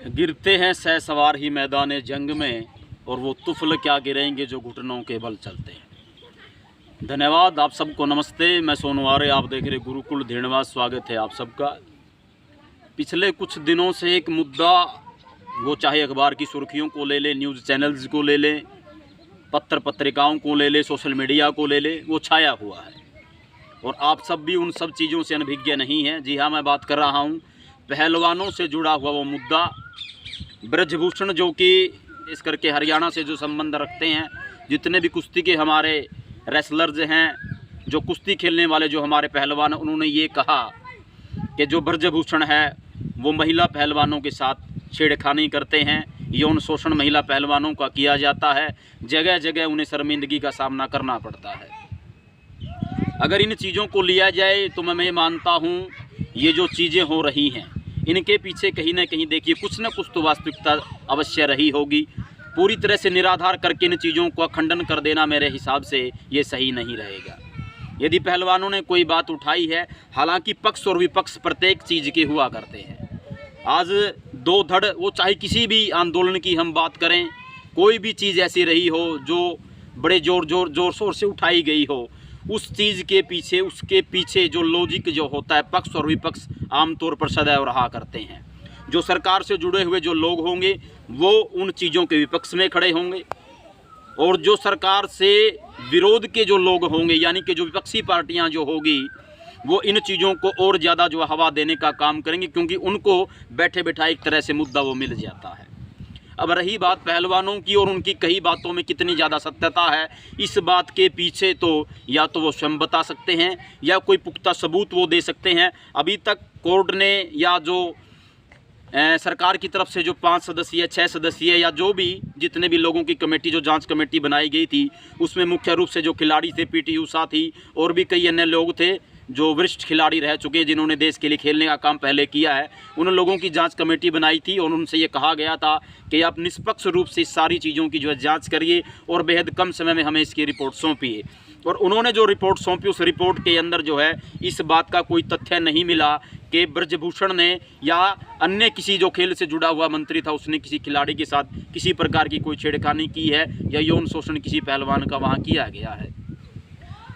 गिरते हैं सवार ही मैदान जंग में, और वो तुफल क्या गिरेंगे जो घुटनों के बल चलते हैं। धन्यवाद, आप सबको नमस्ते। मैं सोनू आर्य, आप देख रहे गुरुकुल धीणवाद। स्वागत है आप सबका। पिछले कुछ दिनों से एक मुद्दा, वो चाहे अखबार की सुर्खियों को ले ले, न्यूज़ चैनल्स को ले लें, पत्र पत्रिकाओं को ले ले, सोशल मीडिया को ले ले, वो छाया हुआ है। और आप सब भी उन सब चीज़ों से अनभिज्ञ नहीं हैं। जी हाँ, मैं बात कर रहा हूँ पहलवानों से जुड़ा हुआ वो मुद्दा। ब्रजभूषण, जो कि इस करके हरियाणा से जो संबंध रखते हैं, जितने भी कुश्ती के हमारे रेसलर्स हैं, जो कुश्ती खेलने वाले जो हमारे पहलवान, उन्होंने ये कहा कि जो ब्रजभूषण है वो महिला पहलवानों के साथ छेड़खानी करते हैं, यौन शोषण महिला पहलवानों का किया जाता है, जगह जगह उन्हें शर्मिंदगी का सामना करना पड़ता है। अगर इन चीज़ों को लिया जाए तो मैं मानता हूँ ये जो चीज़ें हो रही हैं, इनके पीछे कहीं ना कहीं देखिए कुछ न कुछ तो वास्तविकता अवश्य रही होगी। पूरी तरह से निराधार करके इन चीज़ों का खंडन कर देना मेरे हिसाब से ये सही नहीं रहेगा। यदि पहलवानों ने कोई बात उठाई है, हालांकि पक्ष और विपक्ष प्रत्येक चीज़ के हुआ करते हैं। आज दो धड़, वो चाहे किसी भी आंदोलन की हम बात करें, कोई भी चीज़ ऐसी रही हो जो बड़े जोर शोर से उठाई गई हो, उस चीज़ के पीछे, उसके पीछे जो लॉजिक जो होता है, पक्ष और विपक्ष आमतौर पर सदैव रहा करते हैं। जो सरकार से जुड़े हुए जो लोग होंगे वो उन चीज़ों के विपक्ष में खड़े होंगे, और जो सरकार से विरोध के जो लोग होंगे, यानी कि जो विपक्षी पार्टियां जो होगी, वो इन चीज़ों को और ज़्यादा जो हवा देने का काम करेंगे, क्योंकि उनको बैठे बैठा एक तरह से मुद्दा वो मिल जाता है। अब रही बात पहलवानों की, और उनकी कई बातों में कितनी ज़्यादा सत्यता है, इस बात के पीछे तो या तो वो स्वयं बता सकते हैं या कोई पुख्ता सबूत वो दे सकते हैं। अभी तक कोर्ट ने या जो सरकार की तरफ से जो 5 सदस्यीय 6 सदस्यीय या जो भी जितने भी लोगों की कमेटी, जो जांच कमेटी बनाई गई थी, उसमें मुख्य रूप से जो खिलाड़ी थे, पीटी उषा थी, और भी कई अन्य लोग थे जो वरिष्ठ खिलाड़ी रह चुके हैं, जिन्होंने देश के लिए खेलने का काम पहले किया है। उन लोगों की जांच कमेटी बनाई थी और उनसे ये कहा गया था कि आप निष्पक्ष रूप से इस सारी चीज़ों की जो है जांच करिए और बेहद कम समय में हमें इसकी रिपोर्ट सौंपिए। और उन्होंने जो रिपोर्ट सौंपी, उस रिपोर्ट के अंदर जो है इस बात का कोई तथ्य नहीं मिला कि ब्रजभूषण ने या अन्य किसी जो खेल से जुड़ा हुआ मंत्री था, उसने किसी खिलाड़ी के साथ किसी प्रकार की कोई छेड़खानी की है या यौन शोषण किसी पहलवान का वहाँ किया गया है।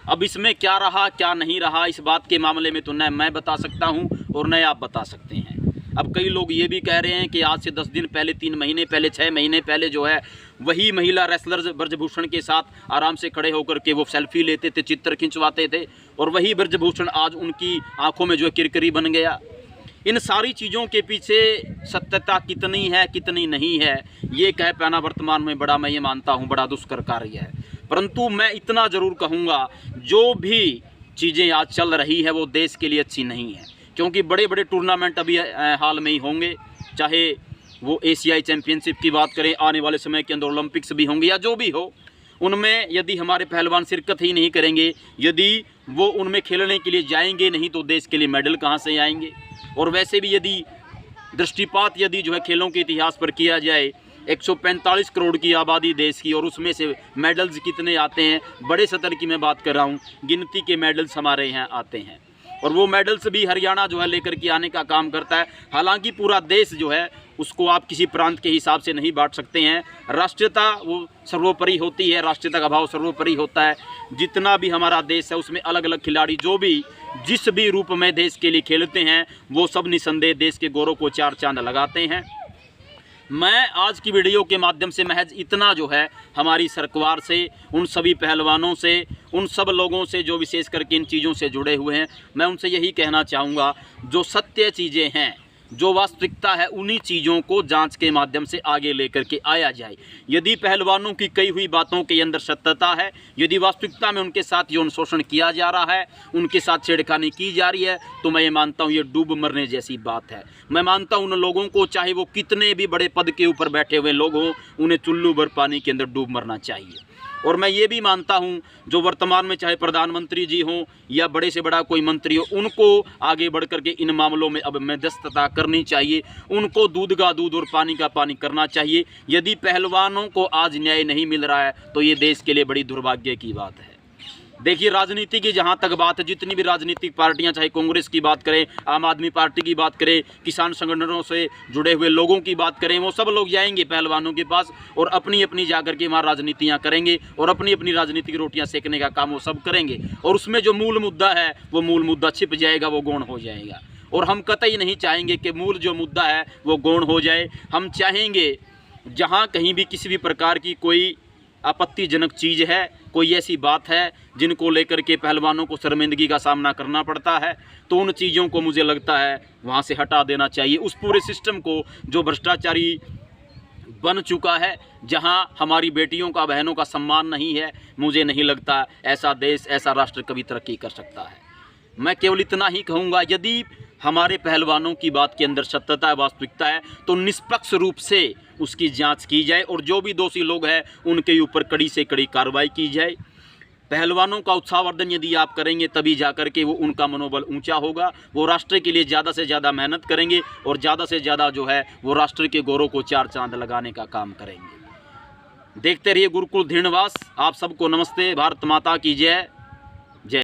अब इसमें क्या रहा क्या नहीं रहा, इस बात के मामले में तो न मैं बता सकता हूं और न आप बता सकते हैं। अब कई लोग ये भी कह रहे हैं कि आज से 10 दिन पहले, 3 महीने पहले, 6 महीने पहले जो है वही महिला रेसलर्स ब्रजभूषण के साथ आराम से खड़े होकर के वो सेल्फी लेते थे, चित्र खिंचवाते थे, और वही ब्रजभूषण आज उनकी आंखों में जो है किरकिरी बन गया। इन सारी चीज़ों के पीछे सत्यता कितनी है कितनी नहीं है, ये कह पाना वर्तमान में बड़ा, मैं ये मानता हूँ, बड़ा दुष्कर कार्य है। परंतु मैं इतना ज़रूर कहूँगा, जो भी चीज़ें आज चल रही है वो देश के लिए अच्छी नहीं है, क्योंकि बड़े बड़े टूर्नामेंट अभी हाल में ही होंगे, चाहे वो एशियाई चैम्पियनशिप की बात करें, आने वाले समय के अंदर ओलंपिक्स भी होंगे या जो भी हो, उनमें यदि हमारे पहलवान शिरकत ही नहीं करेंगे, यदि वो उनमें खेलने के लिए जाएंगे नहीं, तो देश के लिए मेडल कहाँ से आएंगे। और वैसे भी यदि दृष्टिपात यदि जो है खेलों के इतिहास पर किया जाए, 145 करोड़ की आबादी देश की, और उसमें से मेडल्स कितने आते हैं, बड़े स्तर की मैं बात कर रहा हूँ, गिनती के मेडल्स हमारे यहाँ आते हैं, और वो मेडल्स भी हरियाणा जो है लेकर के आने का काम करता है। हालांकि पूरा देश जो है उसको आप किसी प्रांत के हिसाब से नहीं बांट सकते हैं। राष्ट्रीयता वो सर्वोपरि होती है, राष्ट्रीयता का भाव सर्वोपरि होता है। जितना भी हमारा देश है उसमें अलग अलग खिलाड़ी जो भी जिस भी रूप में देश के लिए खेलते हैं, वो सब निसंदेह देश के गौरव को 4 चांद लगाते हैं। मैं आज की वीडियो के माध्यम से महज इतना जो है हमारी सरकार से, उन सभी पहलवानों से, उन सब लोगों से जो विशेष करके इन चीज़ों से जुड़े हुए हैं, मैं उनसे यही कहना चाहूँगा, जो सत्य चीज़ें हैं, जो वास्तविकता है, उन्हीं चीज़ों को जांच के माध्यम से आगे लेकर के आया जाए। यदि पहलवानों की कई हुई बातों के अंदर सत्यता है, यदि वास्तविकता में उनके साथ यौन शोषण किया जा रहा है, उनके साथ छेड़खानी की जा रही है, तो मैं ये मानता हूँ ये डूब मरने जैसी बात है। मैं मानता हूँ उन लोगों को, चाहे वो कितने भी बड़े पद के ऊपर बैठे हुए लोग हों, उन्हें चुल्लू भर पानी के अंदर डूब मरना चाहिए। और मैं ये भी मानता हूं जो वर्तमान में चाहे प्रधानमंत्री जी हों या बड़े से बड़ा कोई मंत्री हो, उनको आगे बढ़ करके इन मामलों में अब मध्यस्थता करनी चाहिए, उनको दूध का दूध और पानी का पानी करना चाहिए। यदि पहलवानों को आज न्याय नहीं मिल रहा है तो ये देश के लिए बड़ी दुर्भाग्य की बात है। देखिए, राजनीति की जहाँ तक बात है, जितनी भी राजनीतिक पार्टियां, चाहे कांग्रेस की बात करें, आम आदमी पार्टी की बात करें, किसान संगठनों से जुड़े हुए लोगों की बात करें, वो सब लोग जाएंगे पहलवानों के पास और अपनी अपनी जाकर के वहाँ राजनीतियाँ करेंगे और अपनी अपनी राजनीतिक रोटियाँ सेकने का काम वो सब करेंगे। और उसमें जो मूल मुद्दा है वो मूल मुद्दा छिप जाएगा, वो गौण हो जाएगा। और हम कतई नहीं चाहेंगे कि मूल जो मुद्दा है वो गौण हो जाए। हम चाहेंगे जहाँ कहीं भी किसी भी प्रकार की कोई आपत्तिजनक चीज़ है, कोई ऐसी बात है जिनको लेकर के पहलवानों को शर्मिंदगी का सामना करना पड़ता है, तो उन चीज़ों को मुझे लगता है वहाँ से हटा देना चाहिए। उस पूरे सिस्टम को जो भ्रष्टाचारी बन चुका है, जहाँ हमारी बेटियों का, बहनों का सम्मान नहीं है, मुझे नहीं लगता ऐसा देश, ऐसा राष्ट्र कभी तरक्की कर सकता है। मैं केवल इतना ही कहूँगा, यदि हमारे पहलवानों की बात के अंदर सत्यता है, वास्तविकता है, तो निष्पक्ष रूप से उसकी जांच की जाए और जो भी दोषी लोग हैं उनके ऊपर कड़ी से कड़ी कार्रवाई की जाए। पहलवानों का उत्साहवर्धन यदि आप करेंगे तभी जाकर के वो उनका मनोबल ऊंचा होगा, वो राष्ट्र के लिए ज़्यादा से ज़्यादा मेहनत करेंगे और ज़्यादा से ज़्यादा जो है वो राष्ट्र के गौरव को चार चांद लगाने का काम करेंगे। देखते रहिए गुरुकुल धीणवास। आप सबको नमस्ते। भारत माता की जय।